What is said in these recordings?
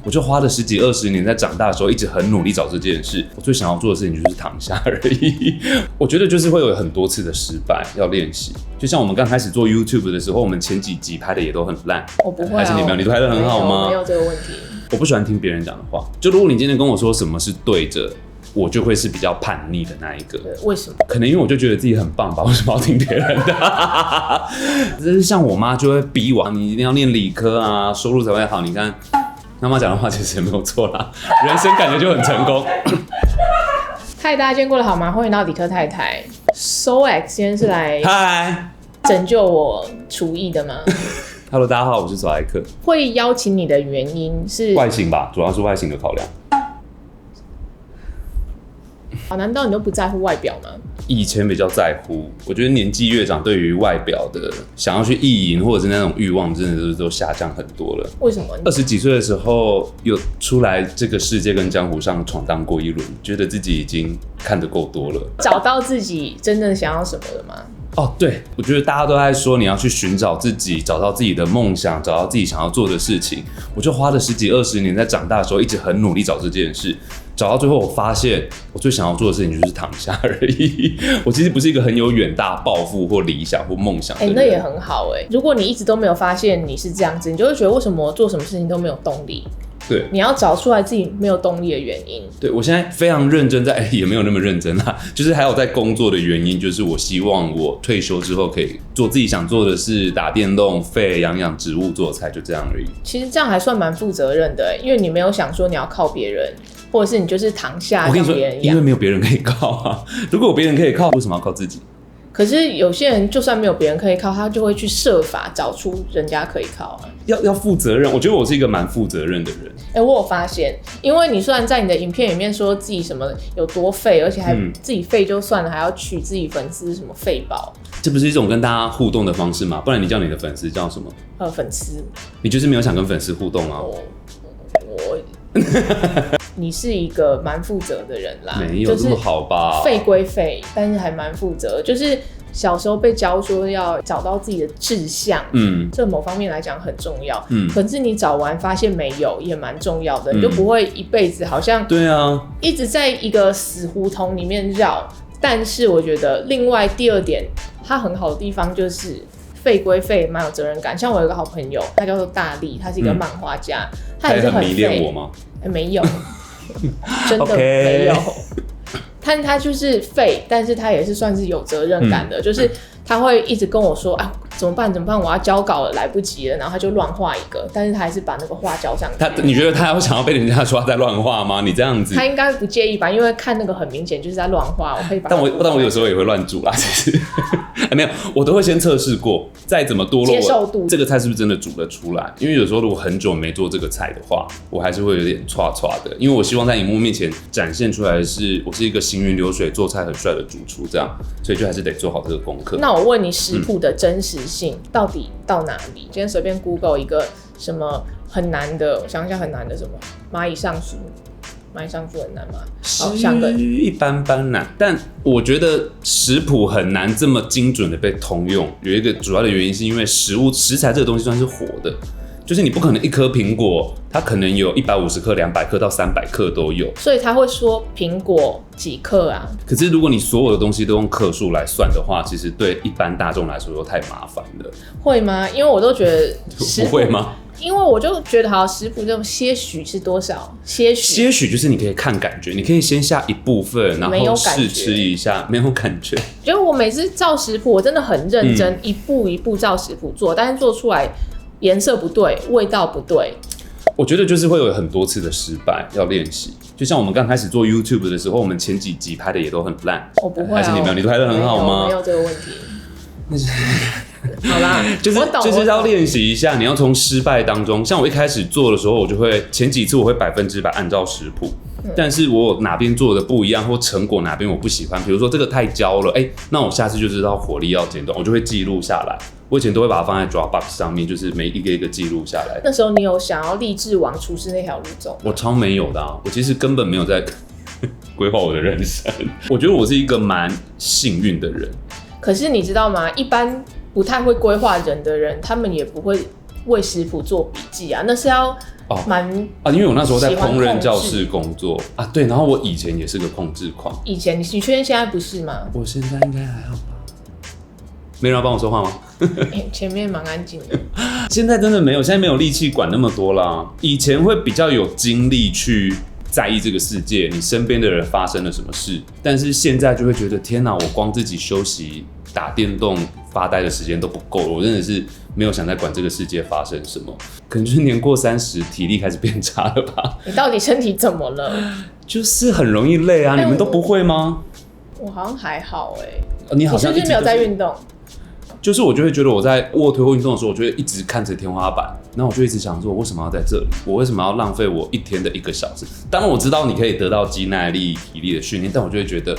我就花了10几20年，在长大的时候一直很努力找这件事。我最想要做的事情就是躺下而已。我觉得就是会有很多次的失败要练习，就像我们刚开始做 YouTube 的时候，我们前几集拍的也都很烂。我不会、啊，还是你没有？你都拍的很好吗？没有这个问题。我不喜欢听别人讲的话。就如果你今天跟我说什么是对的，我就会是比较叛逆的那一个。为什么？可能因为我就觉得自己很棒吧，为什么要听别人的？这是像我妈就会逼我，你一定要念理科啊，收入才会好。你看妈妈讲的话其实也没有错啦，人生感觉就很成功。太大家今天过得好吗？欢迎到理科太太。SoX 今天是来拯救我厨艺的吗？Hello， 大家好，我是索莱克。会邀请你的原因是外形吧，主要是外形的考量。好，难道你都不在乎外表吗？以前比较在乎，我觉得年纪越长，对于外表的想要去意淫或者是那种欲望，真的都下降很多了。为什么？20几岁的时候，有出来这个世界跟江湖上闯荡过一轮，觉得自己已经看得够多了，找到自己真正想要什么了吗？哦，对，我觉得大家都在说你要去寻找自己，找到自己的梦想，找到自己想要做的事情。我就花了10几20年，在长大的时候一直很努力找这件事，找到最后我发现，我最想要做的事情就是躺下而已。我其实不是一个很有远大抱负或理想或梦想的人。那也很好哎。如果你一直都没有发现你是这样子，你就会觉得为什么我做什么事情都没有动力。对，你要找出来自己没有动力的原因。对，我现在非常认真在，也没有那么认真啦，就是还有在工作的原因，就是我希望我退休之后可以做自己想做的事，打电动、废养植物、做菜，就这样而已。其实这样还算蛮负责任的，因为你没有想说你要靠别人，或者是你就是躺下让别人养。因为没有别人可以靠啊。如果有别人可以靠，为什么要靠自己？可是有些人就算没有别人可以靠，他就会去设法找出人家可以靠啊。要负责任，我觉得我是一个蛮负责任的人。我有发现，因为你虽然在你的影片里面说自己什么有多废，而且还自己废就算了，还要取自己粉丝什么废宝，这不是一种跟大家互动的方式吗？不然你叫你的粉丝叫什么？粉丝。你就是没有想跟粉丝互动啊？你是一个蛮负责的人啦，没有这么好吧？废归废，但是还蛮负责。就是小时候被教说要找到自己的志向，这某方面来讲很重要，可是你找完发现没有，也蛮重要的，你就不会一辈子好像对啊，一直在一个死胡同里面绕。但是我觉得另外第二点，它很好的地方就是废归废，蛮有责任感。像我有一个好朋友，他叫做大力，他是一个漫画家，他也是很迷恋我吗？没有，真的没有。但他就是废，但是他也是算是有责任感的，就是他会一直跟我说啊，怎么办？我要交稿了，来不及了，然后他就乱画一个，但是他还是把那个画交上去。你觉得他有想要被人家说他在乱画吗？你这样子，他应该不介意吧？因为看那个很明显就是在乱画，我可以把。但我有时候也会乱煮啦，其实没有，我都会先测试过，再怎么堕落，接受度这个菜是不是真的煮得出来？因为有时候如果很久没做这个菜的话，我还是会有点唰的，因为我希望在荧幕面前展现出来的是我是一个行云流水、做菜很帅的主厨，这样，所以就还是得做好这个功课。那我问你，食谱的真实性到底到哪里？今天随便 Google 一个什么很难的，我想一下很难的什么蚂蚁上树。蚂蚁上树很难吗？一般般难，但我觉得食谱很难这么精准的被通用。有一个主要的原因是因为食材这个东西算是活的，就是你不可能一颗苹果，它可能有150克、200克到300克都有，所以他会说苹果几克啊？可是如果你所有的东西都用克数来算的话，其实对一般大众来说都太麻烦了。会吗？因为我都觉得不会吗？因为我就觉得好，食谱这种些许是多少？些许就是你可以看感觉，你可以先下一部分，然后试吃一下，没有感觉。觉得我每次照食谱，我真的很认真，一步一步照食谱做，但是做出来颜色不对，味道不对。我觉得就是会有很多次的失败要练习，就像我们刚开始做 YouTube 的时候，我们前几集拍的也都很烂。我不会还是你没有？你都拍的很好吗？没有这个问题。好啦，就是要练习一下，你要从失败当中，像我一开始做的时候，我就会前几次我会100%按照食谱，但是我哪边做的不一样，或成果哪边我不喜欢，比如说这个太焦了，那我下次就知道火力要减短，我就会记录下来。我以前都会把它放在 Dropbox 上面，就是每一个一个记录下来。那时候你有想要立志往厨师那条路走？我超没有的啊，我其实根本没有在规划我的人生。我觉得我是一个蛮幸运的人。可是你知道吗？一般不太会规划人的人，他们也不会为食谱做笔记啊，那是要因为我那时候在烹饪教室工作啊，对，然后我以前也是个控制狂。以前你确定现在不是吗？我现在应该还好吧？没人要帮我说话吗？前面蛮安静的。现在真的没有，现在没有力气管那么多啦。以前会比较有精力去在意这个世界，你身边的人发生了什么事，但是现在就会觉得天哪，我光自己休息、打电动、发呆的时间都不够了，我真的是没有想再管这个世界发生什么。可能就是年过30，体力开始变差了吧？你到底身体怎么了？就是很容易累啊，你们都不会吗？我好像还好你好像你是不是没有在运动？就是我就会觉得我在卧推或运动的时候，我就会一直看着天花板，然后我就一直想说，我为什么要在这里？我为什么要浪费我一天的1个小时？当然我知道你可以得到肌耐力、体力的训练，但我就会觉得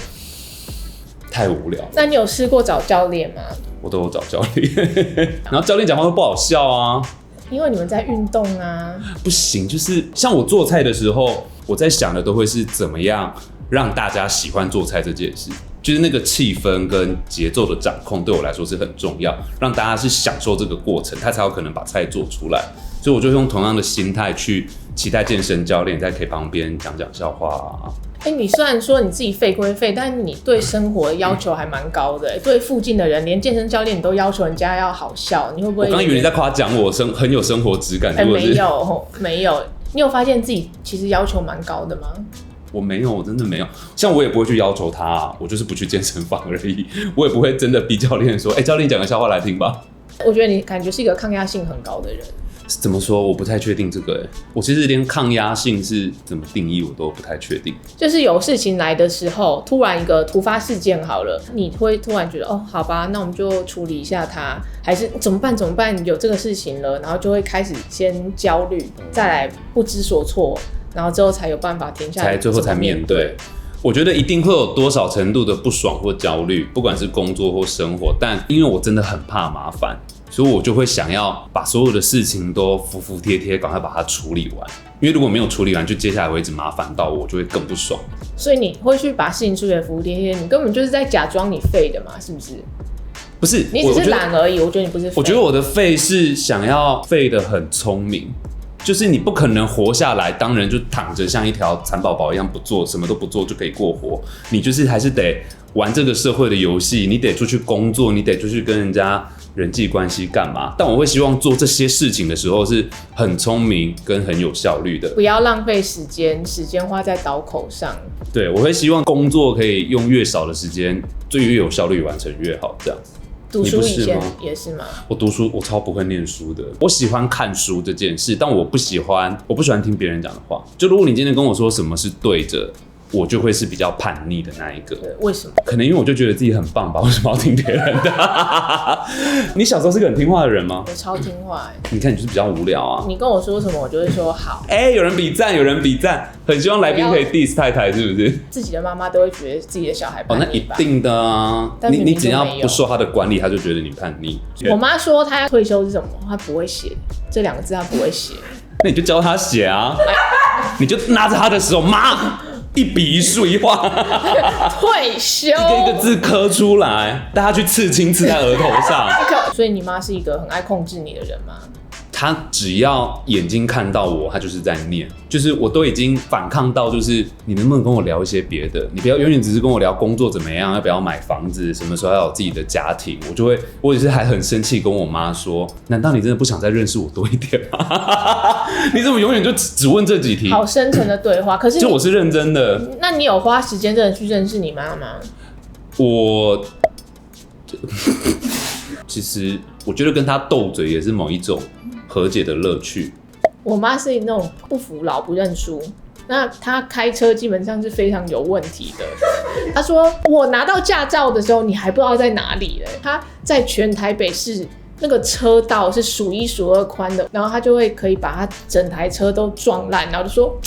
太无聊。那你有试过找教练吗？我都有找教练，然后教练讲话都不好笑啊。因为你们在运动啊。不行，就是像我做菜的时候，我在想的都会是怎么样让大家喜欢做菜这件事。就是那个气氛跟节奏的掌控对我来说是很重要，让大家是享受这个过程，他才有可能把菜做出来。所以我就用同样的心态去期待健身教练在可以旁边讲笑话啊。你虽然说你自己废归废，但你对生活的要求还蛮高的。对附近的人，连健身教练你都要求人家要好笑，你会不会？我刚以为你在夸奖我很有生活质感。没有，你有发现自己其实要求蛮高的吗？我没有，我真的没有。像我也不会去要求他我就是不去健身房而已。我也不会真的逼教练说，教练讲个笑话来听吧。我觉得你感觉是一个抗压性很高的人。怎么说？我不太确定这个。我其实连抗压性是怎么定义我都不太确定。就是有事情来的时候，突然一个突发事件好了，你会突然觉得好吧，那我们就处理一下它，还是怎么办？有这个事情了，然后就会开始先焦虑，再来不知所措，然后之后才有办法停下来，最后才面对。我觉得一定会有多少程度的不爽或焦虑，不管是工作或生活，但因为我真的很怕麻烦，所以我就会想要把所有的事情都服服帖帖，赶快把它处理完。因为如果没有处理完，就接下来会一直麻烦到我，就会更不爽。所以你会去把事情处理得服服帖帖，你根本就是在假装你废的嘛，是不是？不是，你只是懒而已。我觉得你不是废。我觉得我的废是想要废得很聪明。就是你不可能活下来，当然就躺着像一条蚕宝宝一样不做，什么都不做就可以过活。你就是还是得玩这个社会的游戏，你得出去工作，你得出去跟人家人际关系干嘛？但我会希望做这些事情的时候是很聪明跟很有效率的，不要浪费时间花在刀口上。对，我会希望工作可以用越少的时间，越有效率完成越好，这样。读书以前也是吗？我读书，我超不会念书的。我喜欢看书这件事，但我不喜欢听别人讲的话。就如果你今天跟我说什么是对的，我就会是比较叛逆的那一个。为什么？可能因为我就觉得自己很棒吧，为什么要听别人的？你小时候是个很听话的人吗？我超听话你看你就是比较无聊啊。你跟我说什么，我就会说好。有人比赞，很希望来宾可以 diss 太太，是不是？自己的妈妈都会觉得自己的小孩叛逆吧。那一定的啊。你只要不受他的管理，他就觉得你叛逆。我妈说她要退休是什么？她不会写这2个字，她不会写。那你就教他写啊。你就拿着他的手，妈。一笔一竖一画，退休，一个字刻出来，带他去刺青，刺在额头上。所以你妈是一个很爱控制你的人吗？他只要眼睛看到我，他就是在念，就是我都已经反抗到，就是你能不能跟我聊一些别的？你不要永远只是跟我聊工作怎么样，要不要买房子，什么时候要有自己的家庭？我也是还很生气，跟我妈说，难道你真的不想再认识我多一点吗？你怎么永远就只问这几题？好深层的对话，可是就我是认真的。那你有花时间真的去认识你妈吗？其实我觉得跟她斗嘴也是某一种和解的乐趣。我妈是那种不服老不认输，那她开车基本上是非常有问题的。她说我拿到驾照的时候，你还不知道在哪里嘞。她在全台北市那个车道是数1数2宽的，然后她就会可以把她整台车都撞烂，然后就说。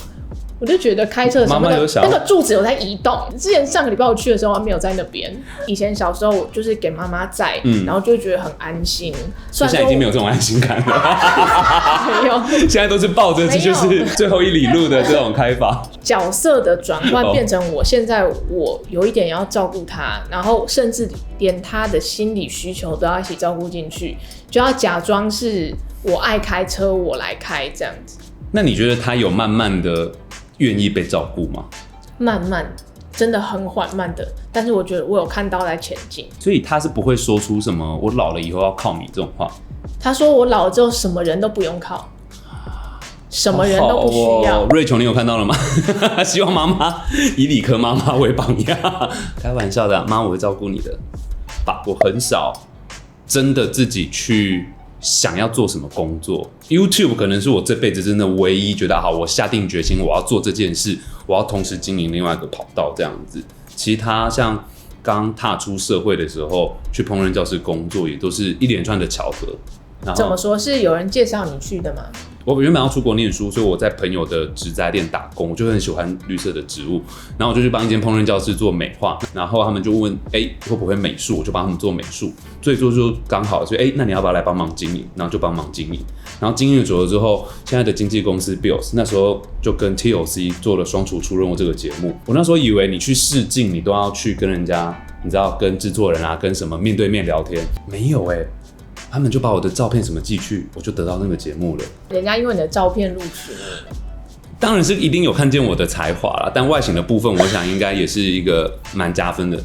我就觉得开车的时候，那个柱子有在移动。之前上个礼拜我去的时候，她没有在那边。以前小时候我就是给妈妈载，然后就会觉得很安心。现在已经没有这种安心感了。没有，现在都是抱着这就是最后1里路的这种开法。角色的转换变成现在我有一点要照顾她，然后甚至连她的心理需求都要一起照顾进去，就要假装是我爱开车，我来开这样子。那你觉得他有慢慢的愿意被照顾吗？慢慢，真的很缓慢的，但是我觉得我有看到在前进。所以他是不会说出什么我老了以后要靠你这种话。他说我老了之后什么人都不用靠，什么人都不需要。瑞琼，你有看到了吗？希望妈妈以理科妈妈为榜样。开玩笑的，妈，我会照顾你的。爸，我很少真的自己去想要做什么工作。YouTube 可能是我这辈子真的唯一觉得好，我下定决心我要做这件事，我要同时经营另外一个跑道这样子。其他像刚踏出社会的时候去烹饪教室工作，也都是一连串的巧合。怎么说，是有人介绍你去的吗？我原本要出国念书，所以我在朋友的植栽店打工，我就很喜欢绿色的植物，然后我就去帮一间烹饪教室做美化，然后他们就问，会不会美术，我就帮他们做美术，所以就刚好，所以那你要不要来帮忙经营？然后就帮忙经营，然后经营久了之后，现在的经纪公司 Bills 那时候就跟 TLC 做了双厨出任务这个节目，我那时候以为你去试镜，你都要去跟人家，你知道跟制作人啊，跟什么面对面聊天，没有他们就把我的照片什么寄去，我就得到那个节目了。人家因为你的照片录取你，当然是一定有看见我的才华啦，但外形的部分，我想应该也是一个蛮加分的。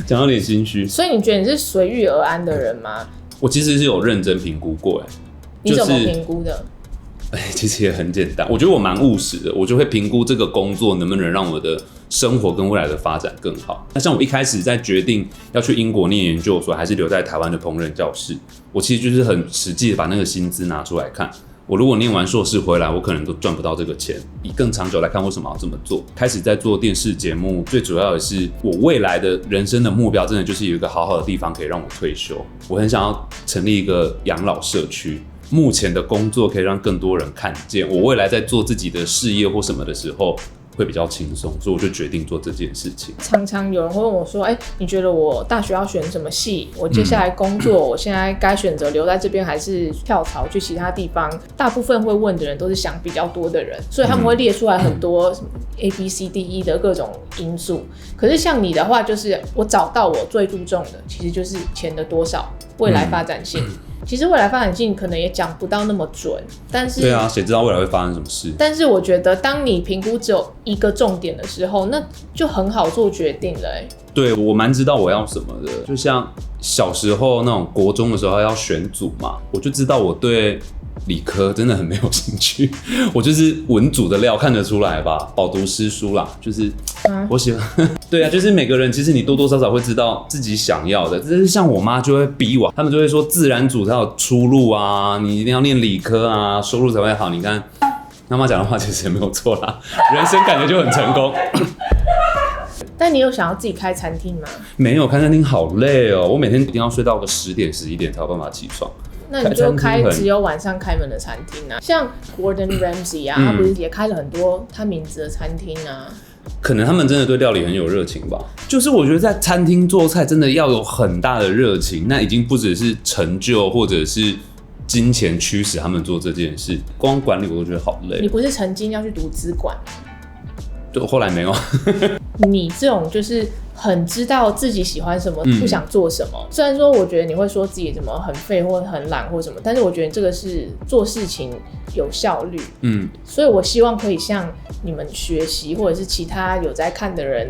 讲到有点心虚。所以你觉得你是随遇而安的人吗？我其实是有认真评估过，你怎么评估的？其实也很简单，我觉得我蛮务实的，我就会评估这个工作能不能让我的生活跟未来的发展更好。那像我一开始在决定要去英国念研究所，还是留在台湾的烹饪教室，我其实就是很实际的把那个薪资拿出来看。我如果念完硕士回来，我可能都赚不到这个钱。以更长久来看，为什么要这么做？开始在做电视节目，最主要的是我未来的人生的目标，真的就是有一个好好的地方可以让我退休。我很想要成立一个养老社区。目前的工作可以让更多人看见，我未来在做自己的事业或什么的时候会比较轻松，所以我就决定做这件事情。常常有人会问我说：“你觉得我大学要选什么系？我接下来工作，我现在该选择留在这边还是跳槽去其他地方？”大部分会问的人都是想比较多的人，所以他们会列出来很多ABCDE 的各种因素。可是像你的话，就是我找到我最注重的，其实就是钱的多少，未来发展性。其实未来发展性可能也讲不到那么准，但是对啊，谁知道未来会发生什么事？但是我觉得，当你评估只有一个重点的时候，那就很好做决定了。对，我蛮知道我要什么的，就像小时候那种国中的时候要选组嘛，我就知道我对理科真的很没有兴趣，我就是文组的料，看得出来吧？饱读诗书啦，就是我喜欢。对啊，就是每个人其实你多多少少会知道自己想要的，但是像我妈就会逼我，他们就会说自然组才有出路啊，你一定要念理科啊，收入才会好。你看妈妈讲的话其实也没有错啦，人生感觉就很成功。但你有想要自己开餐厅吗？没有，开餐厅好累哦，我每天一定要睡到个10点11点才有办法起床。那你就开只有晚上开门的餐厅啊，像 Gordon Ramsay 啊，他不是也开了很多他名字的餐厅啊？可能他们真的对料理很有热情吧。就是我觉得在餐厅做菜真的要有很大的热情，那已经不只是成就或者是金钱驱使他们做这件事，光管理我都觉得好累。你不是曾经要去读资管吗？对，后来没有。你这种就是很知道自己喜欢什么，不想做什么。虽然说我觉得你会说自己怎么很废或很懒或什么，但是我觉得这个是做事情有效率。所以我希望可以向你们学习，或者是其他有在看的人，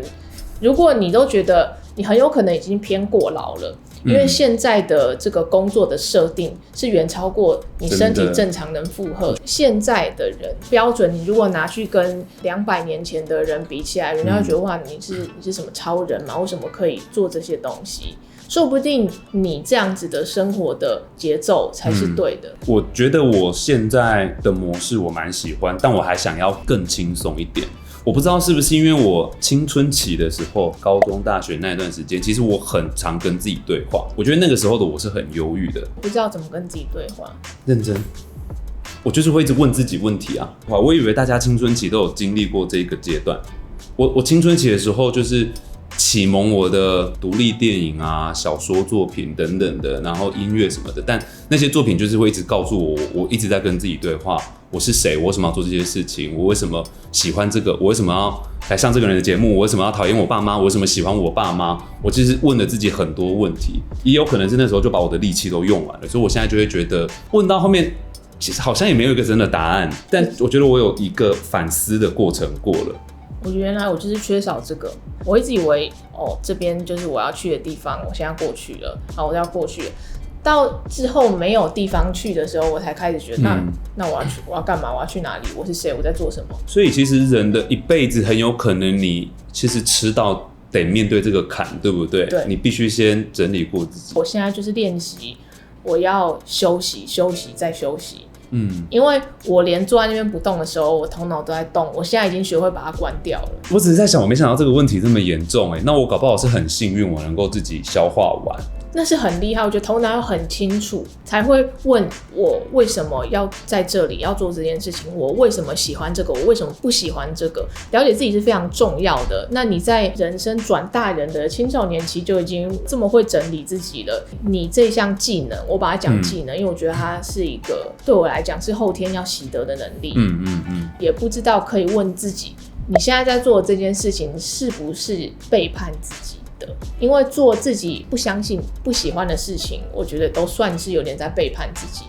如果你都觉得你很有可能已经偏过劳了。因为现在的这个工作的设定是远超过你身体正常能负荷。现在的人标准，你如果拿去跟200年前的人比起来，人家会觉得哇，你是什么超人嘛？为什么可以做这些东西？说不定你这样子的生活的节奏才是对的。我觉得我现在的模式我蛮喜欢，但我还想要更轻松一点。我不知道是不是因为我青春期的时候，高中、大学那一段时间，其实我很常跟自己对话。我觉得那个时候的我是很忧郁的，不知道怎么跟自己对话。认真，我就是会一直问自己问题啊。我以为大家青春期都有经历过这个阶段。我青春期的时候就是启蒙我的独立电影啊、小说作品等等的，然后音乐什么的。但那些作品就是会一直告诉我，我一直在跟自己对话。我是谁？我为什么要做这些事情？我为什么喜欢这个？我为什么要来上这个人的节目？我为什么要讨厌我爸妈？我为什么喜欢我爸妈？我其实问了自己很多问题，也有可能是那时候就把我的力气都用完了，所以我现在就会觉得问到后面其实好像也没有一个真的答案，但我觉得我有一个反思的过程过了。我原来我就是缺少这个，我一直以为这边就是我要去的地方，我现在过去了，好，我要过去了。到之后没有地方去的时候，我才开始觉得，那我要干嘛？我要去哪里？我是谁？我在做什么？所以其实人的一辈子很有可能，你其实吃到得面对这个坎，对不对？对，你必须先整理过自己。我现在就是练习，我要休息，休息再休息。因为我连坐在那边不动的时候，我头脑都在动。我现在已经学会把它关掉了。我只是在想，我没想到这个问题这么严重那我搞不好是很幸运，我能够自己消化完。那是很厉害，我觉得头脑要很清楚，才会问我为什么要在这里要做这件事情，我为什么喜欢这个，我为什么不喜欢这个。了解自己是非常重要的。那你在人生转大人的青少年期就已经这么会整理自己了，你这项技能，我把它讲技能，因为我觉得它是一个对我来讲是后天要习得的能力。也不知道可以问自己，你现在在做的这件事情是不是背叛自己？因为做自己不相信、不喜欢的事情，我觉得都算是有点在背叛自己。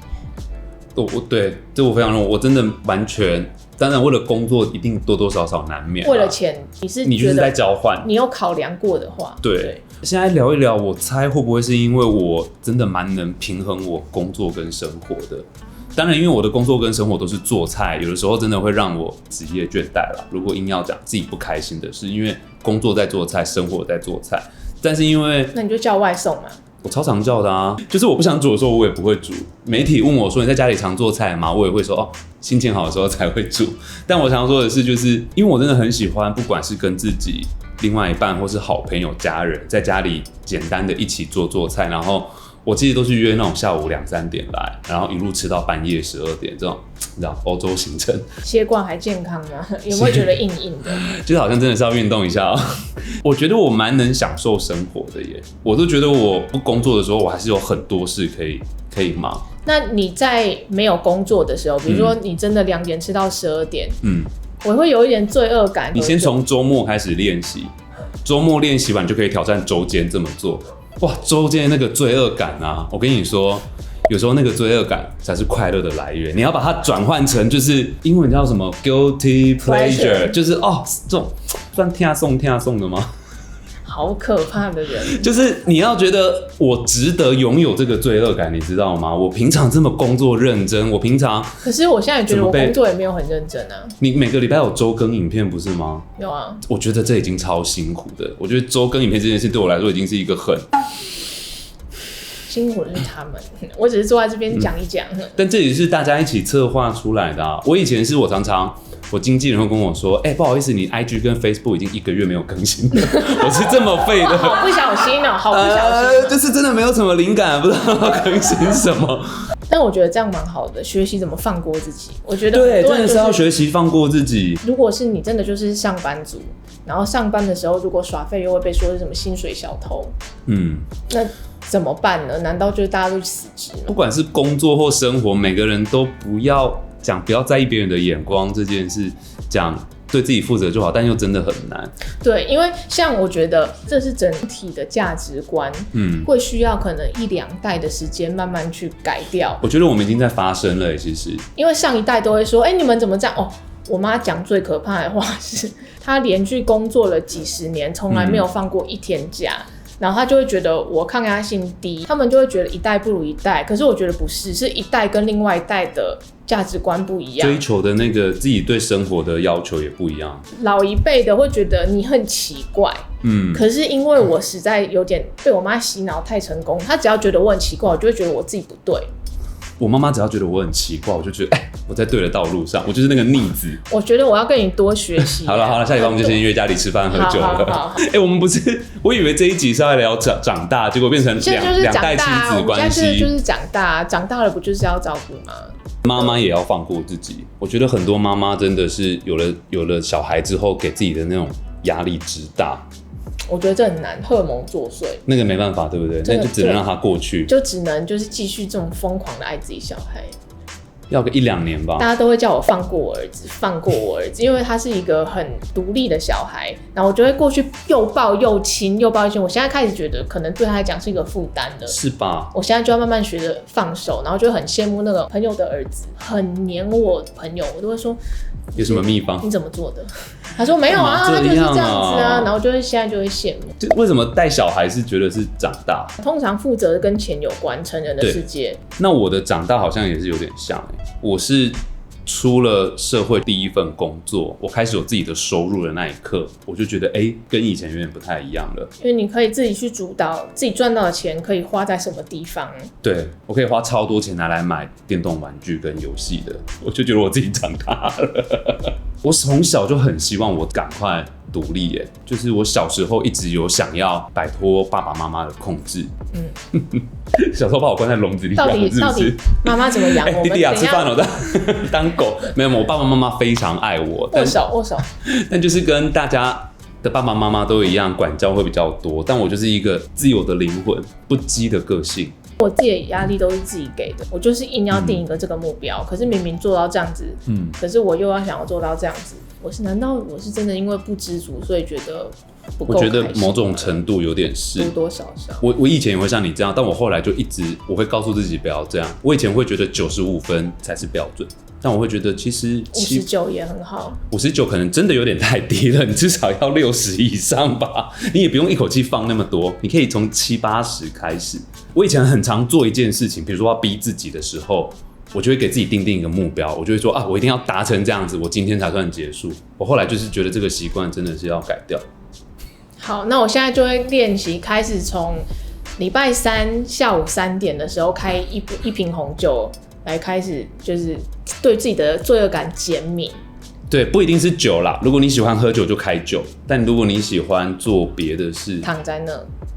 对，这我非常认为，我真的完全，当然为了工作一定多多少少难免。为了钱，你就是在交换。你有考量过的话，对。现在聊一聊，我猜会不会是因为我真的蛮能平衡我工作跟生活的？当然，因为我的工作跟生活都是做菜，有的时候真的会让我职业倦怠啦。如果硬要讲自己不开心的是，因为工作在做菜，生活在做菜。但是因为那你就叫外送嘛。我超常叫的啊，就是我不想煮的时候，我也不会煮。媒体问我说你在家里常做菜吗？我也会说心情好的时候才会煮。但我想说的是，就是因为我真的很喜欢，不管是跟自己另外一半或是好朋友、家人，在家里简单的一起做菜，然后。我其实都是约那种下午2、3点来，然后一路吃到半夜12点这种，你知道欧洲行程。血管还健康吗？有没有觉得硬硬的？就是好像真的是要运动一下我觉得我蛮能享受生活的耶，我都觉得我不工作的时候，我还是有很多事可以忙。那你在没有工作的时候，比如说你真的2点吃到12点，我会有一点罪恶感。你先从周末开始练习，周末练习完就可以挑战周间这么做。哇，周间那个罪恶感啊，我跟你说，有时候那个罪恶感才是快乐的来源。你要把它转换成就是英文叫什么 guilty pleasure， 就是这种算听送的吗？好可怕的人，就是你要觉得我值得拥有这个罪恶感，你知道吗？我平常这么工作认真，我平常可是我现在觉得我工作也没有很认真啊。你每个礼拜有周更影片不是吗？有啊。我觉得这已经超辛苦的。我觉得周更影片这件事对我来说已经是一个很辛苦的是他们，我只是坐在这边讲一讲。但这也是大家一起策划出来的啊。我以前是我经纪人会跟我说，不好意思，你 IG 跟 Facebook 已经1个月没有更新了。我是这么废的，好不小心哦，好不小心就是真的没有什么灵感，不知道要更新什么。但我觉得这样蛮好的，学习怎么放过自己。我觉得对，真的是要学习放过自己。如果是你真的就是上班族，然后上班的时候如果耍废，又会被说是什么薪水小偷，那怎么办呢？难道就是大家都死直吗？不管是工作或生活，每个人都不要在意别人的眼光这件事，讲对自己负责就好，但又真的很难。对，因为像我觉得这是整体的价值观，会需要可能1、2代的时间慢慢去改掉。我觉得我们已经在发生了，其实。因为上一代都会说，你们怎么这样？我妈讲最可怕的话是，她连续工作了几10年，从来没有放过1天假。然后他就会觉得我抗压性低，他们就会觉得一代不如一代。可是我觉得不是，是一代跟另外一代的价值观不一样，追求的那个自己对生活的要求也不一样。老一辈的会觉得你很奇怪，可是因为我实在有点被我妈洗脑太成功，她只要觉得我很奇怪，我就会觉得我自己不对。我妈妈只要觉得我很奇怪，我就觉得我在对的道路上，我就是那个逆子。我觉得我要跟你多学习。好了，下礼拜我们就先约家里吃饭喝酒了。好，我们不是，我以为这一集是要聊长大，结果变成两代亲子关系。现在就是长大，长大了不就是要照顾吗？妈妈也要放过自己。我觉得很多妈妈真的是有了小孩之后，给自己的那种压力之大。我觉得这很难，荷尔蒙作祟，那个没办法，对不对？那就只能让他过去，就只能就是继续这种疯狂的爱自己小孩。要个1-2年吧。大家都会叫我放过我儿子，放过我儿子，因为他是一个很独立的小孩，然后我就会过去又抱又亲，又抱又亲。我现在开始觉得可能对他来讲是一个负担了，是吧？我现在就要慢慢学着放手，然后就很羡慕那个朋友的儿子，很黏我的朋友，我都会说有什么秘方？你怎么做的？他说没有啊，他就是这样子啊，然后现在就会羡慕。就为什么带小孩是觉得是长大？通常负责跟钱有关，成人的世界。那我的长大好像也是有点像我是出了社会第一份工作，我开始有自己的收入的那一刻，我就觉得跟以前有点不太一样了。因为你可以自己去主导自己赚到的钱可以花在什么地方。对，我可以花超多钱拿来买电动玩具跟游戏的，我就觉得我自己长大了。我从小就很希望我赶快独立就是我小时候一直有想要摆脱爸爸妈妈的控制。小时候把我关在笼子里，到底妈妈怎么养我们？弟弟啊，吃饭了，当狗没有？我爸爸妈妈非常爱我，握手。但就是跟大家的爸爸妈妈都一样，管教会比较多。但我就是一个自由的灵魂，不羁的个性。我自己的压力都是自己给的，我就是硬要定一个这个目标，可是明明做到这样子，可是我又要想要做到这样子，难道我是真的因为不知足，所以觉得不够开心吗？我觉得某种程度有点是多多少少。我以前也会像你这样，但我后来就我会告诉自己不要这样。我以前会觉得95分才是标准，但我会觉得其实59也很好。59可能真的有点太低了，你至少要60以上吧。你也不用一口气放那么多，你可以从70、80开始。我以前很常做一件事情，比如说要逼自己的时候，我就会给自己定一个目标，我就会说我一定要达成这样子，我今天才算结束。我后来就是觉得这个习惯真的是要改掉。好，那我现在就会练习，开始从礼拜3下午3点的时候开一瓶红酒来开始，就是对自己的罪恶感减免。对，不一定是酒啦。如果你喜欢喝酒就开酒，但如果你喜欢做别的事，躺在那，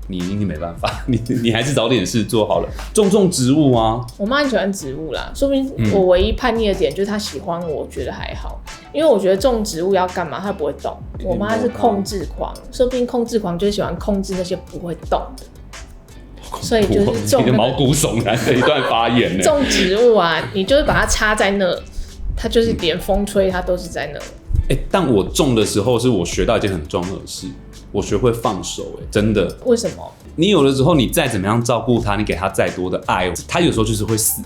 你没办法，你还是找点事做好了。种植物啊，我妈很喜欢植物啦，说不定我唯一叛逆的点就是她喜欢我，觉得还好。因为我觉得种植物要干嘛，她不会动。我妈是控制狂，说不定控制狂就是喜欢控制那些不会动的。所以就是种你的毛骨悚然的一段发言呢。种植物啊，你就是把它插在那，它就是连风吹它都是在那。但我种的时候是我学到一件很重要的事，我学会放手。真的。为什么？你有的时候你再怎么样照顾它，你给它再多的爱，它有时候就是会死。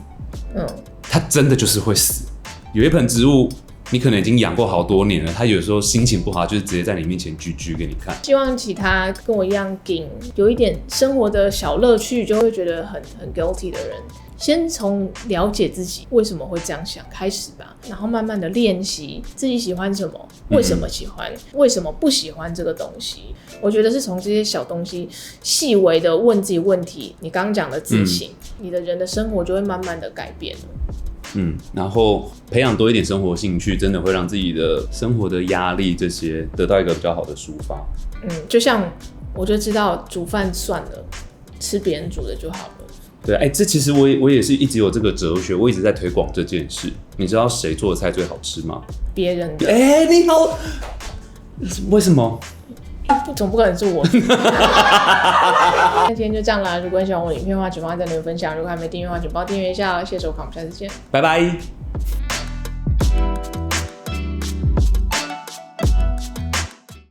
它真的就是会死。有一盆植物，你可能已经养过好多年了，它有时候心情不好，就是直接在你面前居给你看。希望其他跟我一样有一点生活的小乐趣，就会觉得很 guilty 的人，先从了解自己为什么会这样想开始吧，然后慢慢的练习自己喜欢什么，为什么喜欢，为什么不喜欢这个东西。我觉得是从这些小东西细微的问自己问题，你刚刚讲的自省，你的人的生活就会慢慢的改变了。然后培养多一点生活兴趣，真的会让自己的生活的压力这些得到一个比较好的抒发。就像我就知道煮饭算了，吃别人煮的就好了。对，这其实我也是一直有这个哲学，我一直在推广这件事。你知道谁做的菜最好吃吗？别人的。你好，为什么？总不可能是我。那今天就这样啦。如果你喜欢我的影片的话，请帮我在留言分享。如果还没订阅的话，请帮我订阅一下。谢谢收看，我们下次见，拜拜。